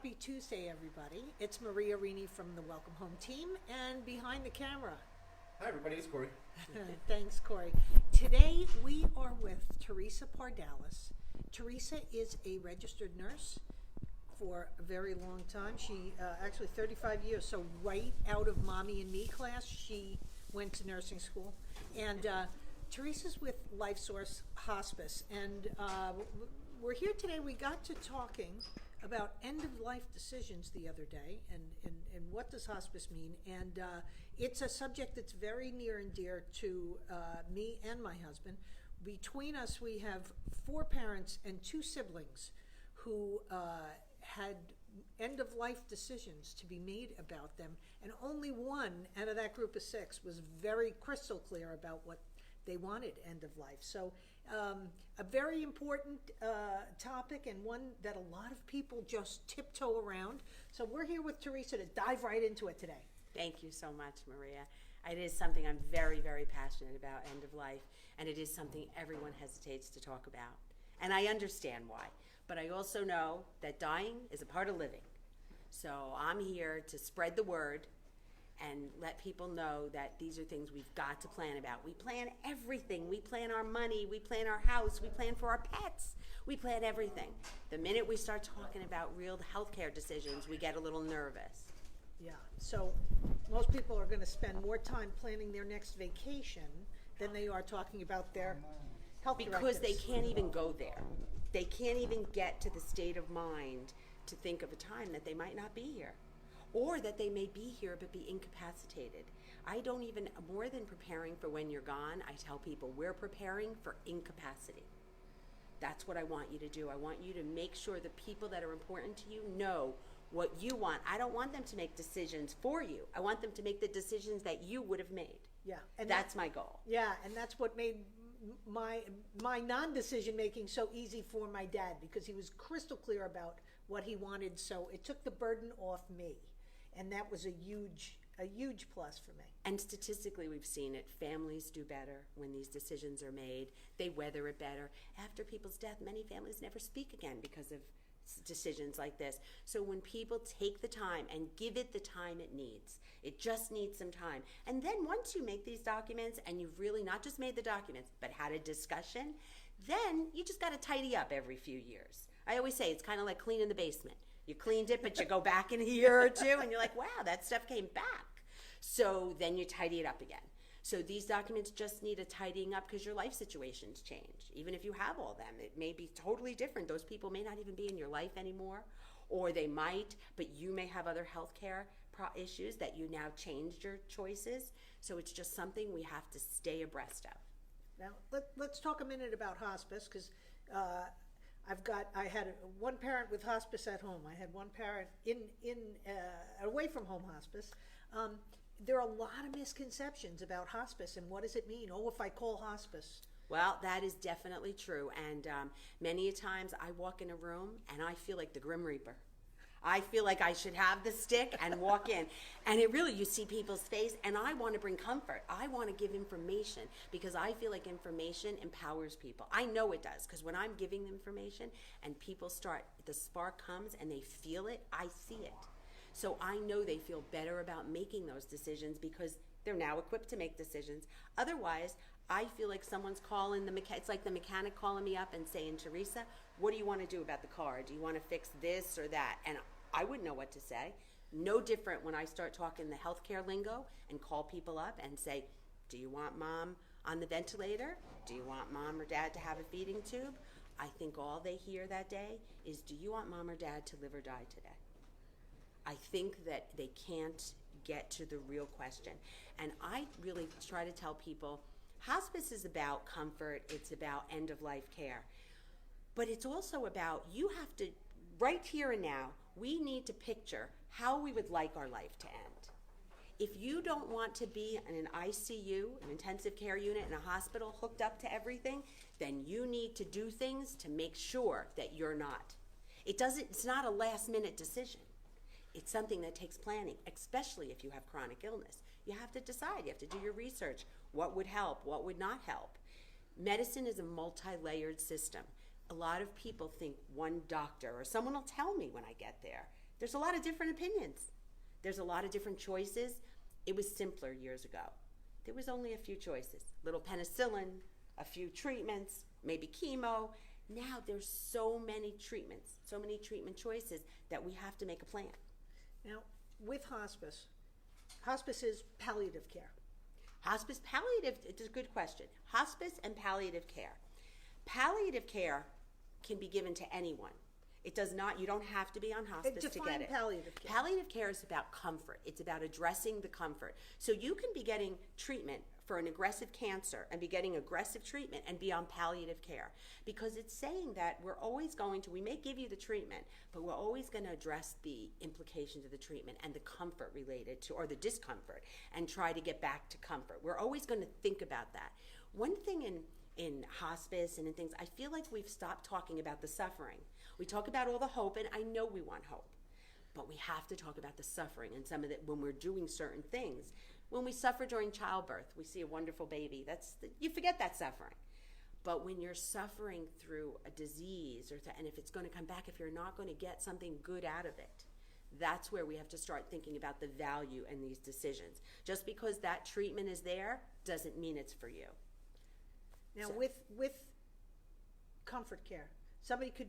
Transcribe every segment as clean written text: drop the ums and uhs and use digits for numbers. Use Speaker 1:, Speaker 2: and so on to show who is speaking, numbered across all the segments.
Speaker 1: Happy Tuesday, everybody. It's Maria Rini from the Welcome Home team and behind the camera.
Speaker 2: Hi, everybody. It's Corey.
Speaker 1: Thanks, Corey. Today we are with Theresa Pardalis. Theresa is a registered nurse for a very long time. She actually 35 years, so right out of Mommy and Me class, she went to nursing school. And Theresa's with Life Source Hospice. And we're here today. We got to talking about end-of-life decisions the other day, and what does hospice mean? And it's a subject that's very near and dear to me and my husband. Between us, we have 4 parents and 2 siblings who had end-of-life decisions to be made about them, and only one out of that group of 6 was very crystal clear about what they wanted end of life. So a very important topic, and one that a lot of people just tiptoe around. So we're here with Theresa to dive right into it today.
Speaker 3: Thank you so much, Maria. It is something I'm very, very passionate about, end of life, and it is something everyone hesitates to talk about. And I understand why, but I also know that dying is a part of living. So I'm here to spread the word and let people know that these are things we've got to plan about. We plan everything. We plan our money. We plan our house. We plan for our pets. We plan everything. The minute we start talking about real healthcare decisions, we get a little nervous.
Speaker 1: Yeah, so most people are going to spend more time planning their next vacation than they are talking about their health
Speaker 3: Because they
Speaker 1: directives.
Speaker 3: can't even go there. They can't even get to the state of mind to think of a time that they might not be here. Or that they may be here but be incapacitated. I don't even, more than preparing for when you're gone, I tell people we're preparing for incapacity. That's what I want you to do. I want you to make sure the people that are important to you know what you want. I don't want them to make decisions for you. I want them to make the decisions that you would have made.
Speaker 1: Yeah, and
Speaker 3: that's my goal.
Speaker 1: Yeah, and that's what made my non-decision making so easy for my dad, because he was crystal clear about what he wanted. So it took the burden off me. And that was a huge plus for me.
Speaker 3: And statistically, we've seen it. Families do better when these decisions are made. They weather it better. After people's death, many families never speak again because of decisions like this. So when people take the time and give it the time it needs, it just needs some time. And then once you make these documents and you've really not just made the documents, but had a discussion, then you just got to tidy up every few years. I always say it's kind of like cleaning the basement. You cleaned it, but you go back in a year or 2, and you're like, wow, that stuff came back. So then you tidy it up again. So these documents just need a tidying up because your life situations change. Even if you have all them, it may be totally different. Those people may not even be in your life anymore, or they might, but you may have other healthcare issues that you now changed your choices. So it's just something we have to stay abreast of.
Speaker 1: Now, let's talk a minute about hospice, because I had one parent with hospice at home. I had one parent in away from home hospice. There are a lot of misconceptions about hospice and what does it mean? Oh, if I call hospice.
Speaker 3: Well, that is definitely true. And many a times I walk in a room and I feel like the Grim Reaper. I feel like I should have the stick and walk in. And it really, you see people's face, and I want to bring comfort. I want to give information because I feel like information empowers people. I know it does, because when I'm giving information and people start, the spark comes and they feel it, I see it. So I know they feel better about making those decisions because they're now equipped to make decisions. Otherwise, I feel like someone's calling it's like the mechanic calling me up and saying, Theresa, what do you want to do about the car? Do you want to fix this or that? And I wouldn't know what to say. No different when I start talking the healthcare lingo and call people up and say, do you want mom on the ventilator? Do you want mom or dad to have a feeding tube? I think all they hear that day is, do you want mom or dad to live or die today? I think that they can't get to the real question. And I really try to tell people, hospice is about comfort, it's about end-of-life care. But it's also about, you have to, right here and now, we need to picture how we would like our life to end. If you don't want to be in an ICU, an intensive care unit in a hospital, hooked up to everything, then you need to do things to make sure that you're not. It's not a last-minute decision. It's something that takes planning, especially if you have chronic illness. You have to decide, you have to do your research. What would help? What would not help? Medicine is a multi-layered system. A lot of people think one doctor, or someone will tell me when I get there, There's a lot of different opinions. There's a lot of different choices. It was simpler years ago. There was only a few choices. Little penicillin, a few treatments, maybe chemo. Now there's so many treatments, so many treatment choices that we have to make a plan.
Speaker 1: Now, with hospice, hospice is palliative care.
Speaker 3: Hospice, palliative, it's a good question. Hospice and palliative care. Palliative care can be given to anyone. It does not, you don't have to be on hospice to get it.
Speaker 1: Palliative care.
Speaker 3: Palliative care is about comfort. It's about addressing the comfort. So you can be getting treatment for an aggressive cancer and be getting aggressive treatment and be on palliative care, because it's saying that we're always going to, we may give you the treatment, but we're always going to address the implications of the treatment and the comfort related to, or the discomfort, and try to get back to comfort. We're always going to think about that. One thing in hospice and in things, I feel like we've stopped talking about the suffering. We talk about all the hope, and I know we want hope, but we have to talk about the suffering and some of it when we're doing certain things. When we suffer during childbirth, we see a wonderful baby. You forget that suffering. But when you're suffering through a disease, and if it's going to come back, if you're not going to get something good out of it, that's where we have to start thinking about the value in these decisions. Just because that treatment is there doesn't mean it's for you.
Speaker 1: Now,
Speaker 3: So-
Speaker 1: with comfort care, somebody could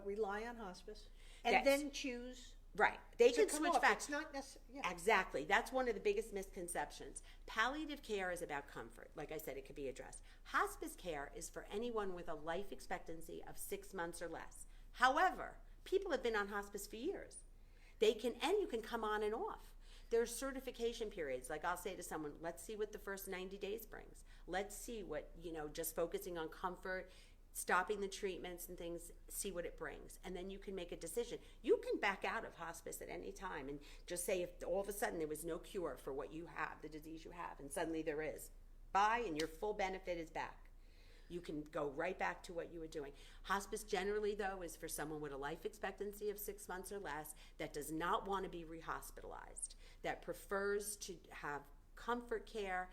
Speaker 1: rely on hospice and
Speaker 3: Yes.
Speaker 1: then choose
Speaker 3: Right. They
Speaker 1: to
Speaker 3: can
Speaker 1: come
Speaker 3: switch
Speaker 1: off.
Speaker 3: back.
Speaker 1: It's not necessarily. Yeah.
Speaker 3: Exactly. That's one of the biggest misconceptions. Palliative care is about comfort. Like I said, it could be addressed. Hospice care is for anyone with a life expectancy of 6 months or less. However, people have been on hospice for years. And you can come on and off. There's certification periods. Like I'll say to someone, let's see what the first 90 days brings. Let's see what, just focusing on comfort, stopping the treatments and things, see what it brings. And then you can make a decision. You can back out of hospice at any time and just say if all of a sudden there was no cure for what you have, the disease you have, and suddenly there is. Bye, and your full benefit is back. You can go right back to what you were doing. Hospice generally, though, is for someone with a life expectancy of 6 months or less that does not want to be rehospitalized, that prefers to have comfort care.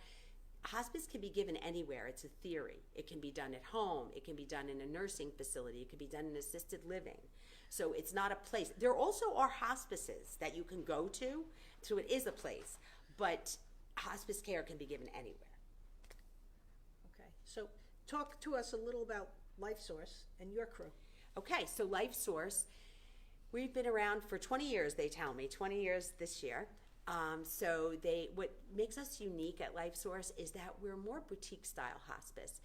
Speaker 3: Hospice can be given anywhere. It's a theory. It can be done at home. It can be done in a nursing facility. It can be done in assisted living. So it's not a place. There also are hospices that you can go to, so it is a place. But hospice care can be given anywhere.
Speaker 1: Okay. So talk to us a little about LifeSource and your crew.
Speaker 3: Okay, so LifeSource, we've been around for 20 years, they tell me, 20 years this year. What makes us unique at LifeSource is that we're more boutique style hospice.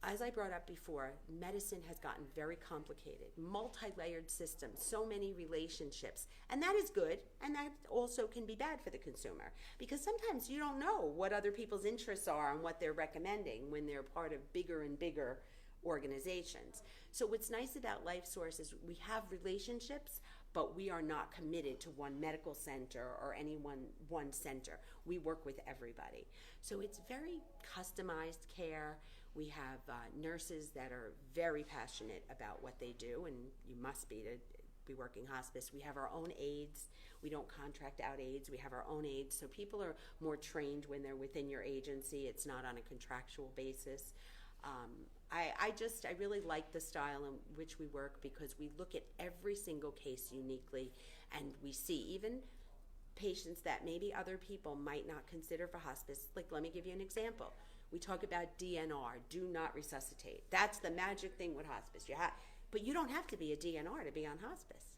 Speaker 3: As I brought up before, medicine has gotten very complicated, multi-layered systems, so many relationships, and that is good, and that also can be bad for the consumer, because sometimes you don't know what other people's interests are and what they're recommending when they're part of bigger and bigger organizations. So what's nice about LifeSource is we have relationships, but we are not committed to one medical center or any one center. We work with everybody. So it's very customized care. We have nurses that are very passionate about what they do, and you must be to be working hospice. We have our own aides. We don't contract out aides. We have our own aides. So people are more trained when they're within your agency. It's not on a contractual basis. I really like the style in which we work, because we look at every single case uniquely, and we see even patients that maybe other people might not consider for hospice. Like, let me give you an example. We talk about DNR, do not resuscitate. That's the magic thing with hospice. But you don't have to be a DNR to be on hospice.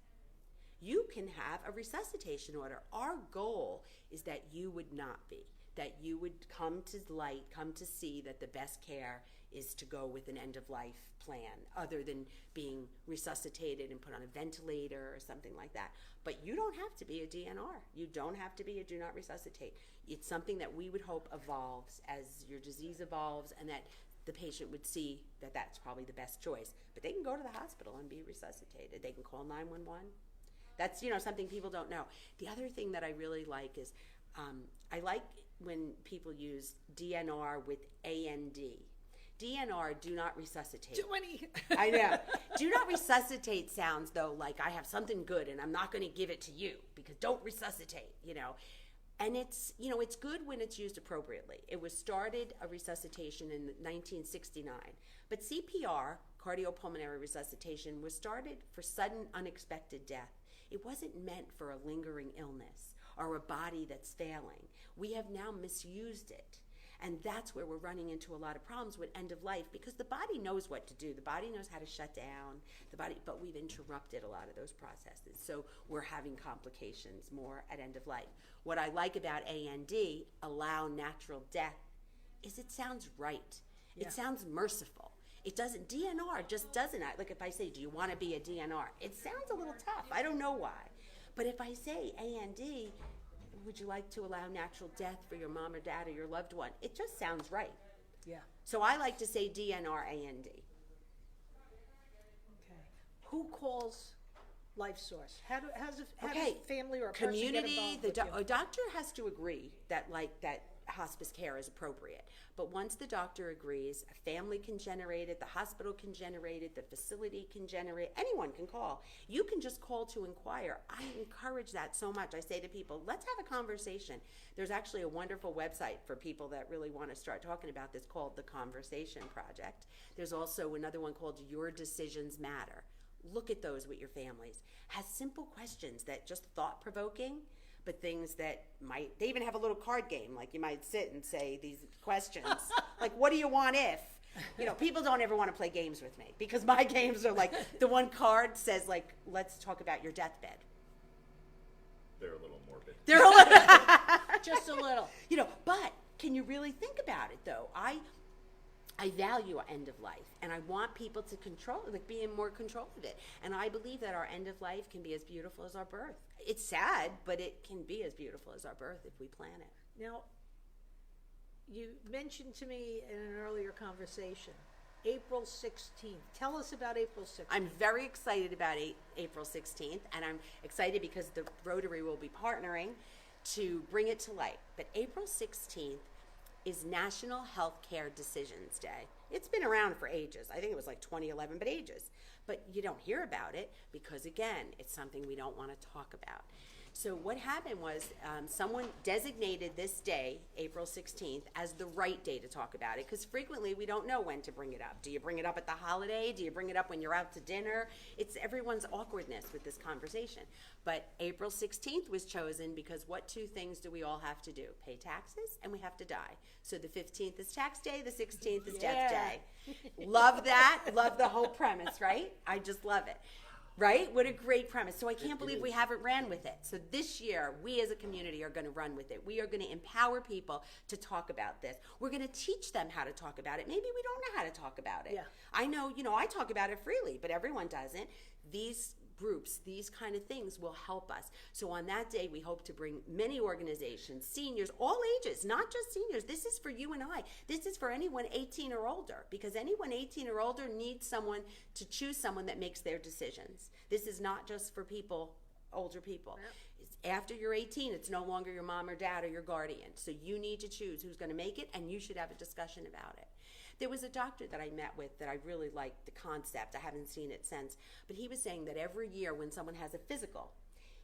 Speaker 3: You can have a resuscitation order. Our goal is that you would not be, that you would come to light, come to see that the best care is to go with an end-of-life plan, other than being resuscitated and put on a ventilator or something like that. But you don't have to be a DNR. You don't have to be a do not resuscitate. It's something that we would hope evolves as your disease evolves, and that the patient would see that that's probably the best choice. But they can go to the hospital and be resuscitated. They can call 911. That's, something people don't know. The other thing that I really like is, I like when people use DNR with AND. DNR, do not resuscitate.
Speaker 1: Too many.
Speaker 3: I know. Do not resuscitate sounds, though, like I have something good and I'm not going to give it to you, because don't resuscitate, And it's, it's good when it's used appropriately. It was started, a resuscitation, in 1969. But CPR cardiopulmonary resuscitation was started for sudden unexpected death. It wasn't meant for a lingering illness or a body that's failing. We have now misused it. And that's where we're running into a lot of problems with end of life, because the body knows what to do. The body knows how to shut down but we've interrupted a lot of those processes. So we're having complications more at end of life. What I like about AND, allow natural death, is it sounds right.
Speaker 1: Yeah.
Speaker 3: It sounds merciful. It doesn't, DNR just doesn't, like if I say, do you want to be a DNR? It sounds a little tough. I don't know why. But if I say AND, would you like to allow natural death for your mom or dad or your loved one? It just sounds right.
Speaker 1: Yeah.
Speaker 3: So I like to say DNR AND.
Speaker 1: Okay. Who calls Life Source? How does
Speaker 3: Okay.
Speaker 1: family or a person get
Speaker 3: Community,
Speaker 1: involved with you?
Speaker 3: a doctor has to agree that hospice care is appropriate. But once the doctor agrees, a family can generate it, the hospital can generate it, the facility can generate it, anyone can call. You can just call to inquire. I encourage that so much. I say to people, let's have a conversation. There's actually a wonderful website for people that really want to start talking about this called The Conversation Project. There's also another one called Your Decisions Matter. Look at those with your families. Has simple questions that just thought-provoking, but things that they even have a little card game, like you might sit and say these questions, like, what do you want if? People don't ever want to play games with me, because my games are like, the one card says, like, let's talk about your deathbed.
Speaker 2: They're a little morbid.
Speaker 3: They're a little,
Speaker 1: Just a little.
Speaker 3: But can you really think about it, though? I value end of life, and I want people to be in more control of it. And I believe that our end of life can be as beautiful as our birth. It's sad, but it can be as beautiful as our birth if we plan it.
Speaker 1: Now, you mentioned to me in an earlier conversation, April 16th. Tell us about April 16th.
Speaker 3: I'm very excited about April 16th, and I'm excited because the Rotary will be partnering to bring it to light. But April 16th is National Healthcare Decisions Day. It's been around for ages. I think it was like 2011, but ages. But you don't hear about it because, again, it's something we don't want to talk about. So what happened was someone designated this day, April 16th, as the right day to talk about it, because frequently we don't know when to bring it up. Do you bring it up at the holiday? Do you bring it up when you're out to dinner? It's everyone's awkwardness with this conversation. But April 16th was chosen because what two things do we all have to do? Pay taxes, and we have to die. So the 15th is tax day, the 16th is death day. Love that. Love the whole premise, right? I just love it. Right? What a great premise. So I can't believe we haven't ran with it. So this year, we as a community are going to run with it. We are going to empower people to talk about this. We're going to teach them how to talk about it. Maybe we don't know how to talk about it.
Speaker 1: Yeah.
Speaker 3: I know, I talk about it freely, but everyone doesn't. These groups, these kind of things will help us. So on that day, we hope to bring many organizations, seniors, all ages, not just seniors. This is for you and I. This is for anyone 18 or older, because anyone 18 or older needs someone to choose someone that makes their decisions. This is not just for people, older people. Yeah. After you're 18, it's no longer your mom or dad or your guardian. So you need to choose who's going to make it, and you should have a discussion about it. There was a doctor that I met with that I really liked the concept. I haven't seen it since. But he was saying that every year when someone has a physical,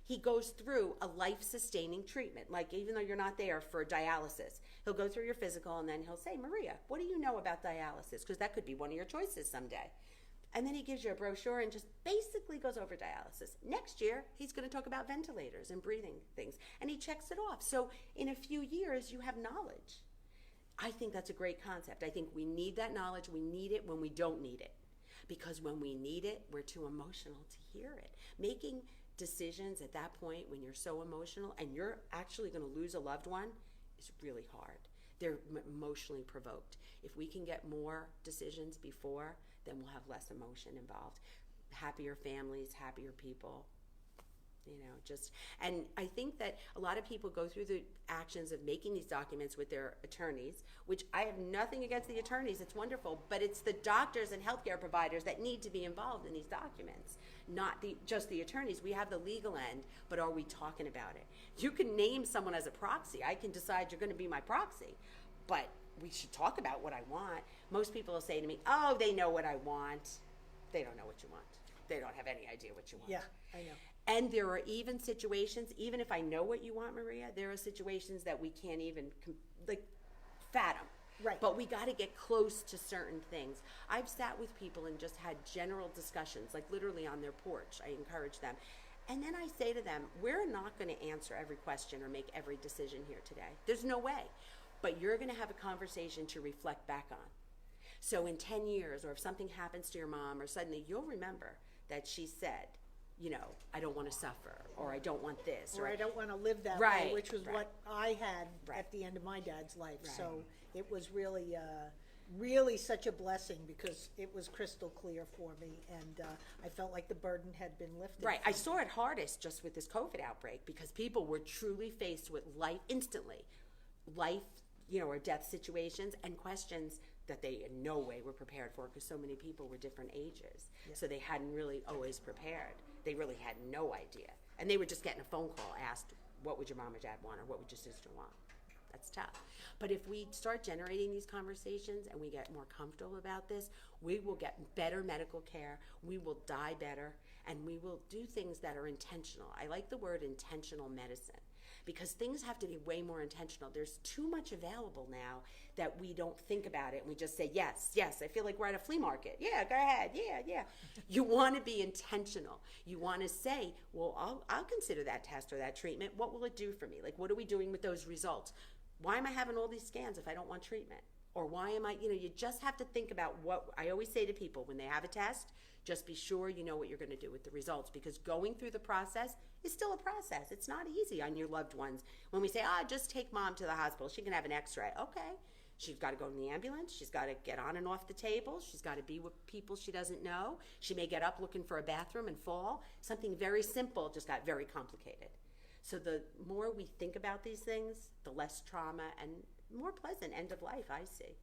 Speaker 3: he goes through a life-sustaining treatment. Like even though you're not there for dialysis, he'll go through your physical and then he'll say, Maria, what do you know about dialysis? Because that could be one of your choices someday. And then he gives you a brochure and just basically goes over dialysis. Next year, he's going to talk about ventilators and breathing things. And he checks it off. So in a few years, you have knowledge. I think that's a great concept. I think we need that knowledge. We need it when we don't need it. Because when we need it, we're too emotional to hear it. Making decisions at that point when you're so emotional and you're actually going to lose a loved one is really hard. They're emotionally provoked. If we can get more decisions before, then we'll have less emotion involved. Happier families, happier people. And I think that a lot of people go through the actions of making these documents with their attorneys, which I have nothing against the attorneys, it's wonderful, but it's the doctors and healthcare providers that need to be involved in these documents, not just the attorneys. We have the legal end, but are we talking about it? You can name someone as a proxy. I can decide you're going to be my proxy, but we should talk about what I want. Most people will say to me, oh, they know what I want. They don't know what you want. They don't have any idea what you want.
Speaker 1: Yeah, I know.
Speaker 3: And there are even situations, even if I know what you want, Maria, there are situations that we can't even fathom.
Speaker 1: Right.
Speaker 3: But we got to get close to certain things. I've sat with people and just had general discussions, like literally on their porch. I encourage them. And then I say to them, we're not going to answer every question or make every decision here today. There's no way. But you're going to have a conversation to reflect back on. So in 10 years, or if something happens to your mom, or suddenly you'll remember that she said, you know, I don't want to suffer, or I don't want this.
Speaker 1: Or I don't want to live that
Speaker 3: Right,
Speaker 1: way, which was
Speaker 3: right.
Speaker 1: what I had
Speaker 3: Right.
Speaker 1: at the end of my dad's life.
Speaker 3: Right.
Speaker 1: So it was really, really such a blessing because it was crystal clear for me, and I felt like the burden had been lifted.
Speaker 3: Right.
Speaker 1: from
Speaker 3: I saw it hardest just with this COVID outbreak because people were truly faced with life instantly, life, you know, or death situations and questions that they in no way were prepared for because so many people were different ages.
Speaker 1: Yeah.
Speaker 3: So they hadn't really always prepared. They really had no idea. And they were just getting a phone call asked, what would your mom or dad want, or what would your sister want? That's tough. But if we start generating these conversations and we get more comfortable about this, we will get better medical care, we will die better, and we will do things that are intentional. I like the word intentional medicine because things have to be way more intentional. There's too much available now that we don't think about it and we just say, yes, yes, I feel like we're at a flea market. Yeah, go ahead. Yeah, yeah. You want to be intentional. You want to say, well, I'll consider that test or that treatment. What will it do for me? Like, what are we doing with those results? Why am I having all these scans if I don't want treatment? Or why am I, you know, you just have to think about what I always say to people when they have a test, just be sure you know what you're going to do with the results because going through the process is still a process. It's not easy on your loved ones. When we say, just take mom to the hospital, she can have an x-ray. Okay. She's got to go in the ambulance. She's got to get on and off the table. She's got to be with people she doesn't know. She may get up looking for a bathroom and fall. Something very simple just got very complicated. So the more we think about these things, the less trauma and more pleasant end of life I see.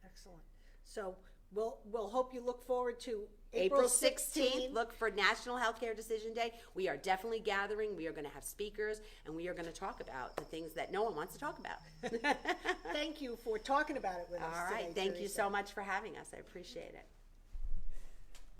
Speaker 1: Excellent. So we'll hope you look forward to
Speaker 3: April 16th, look for National Healthcare Decision Day. We are definitely gathering. We are going to have speakers, and we are going to talk about the things that no one wants to talk about.
Speaker 1: Thank you for talking about it with us
Speaker 3: All right.
Speaker 1: today,
Speaker 3: Thank you
Speaker 1: Theresa.
Speaker 3: so much for having us. I appreciate it.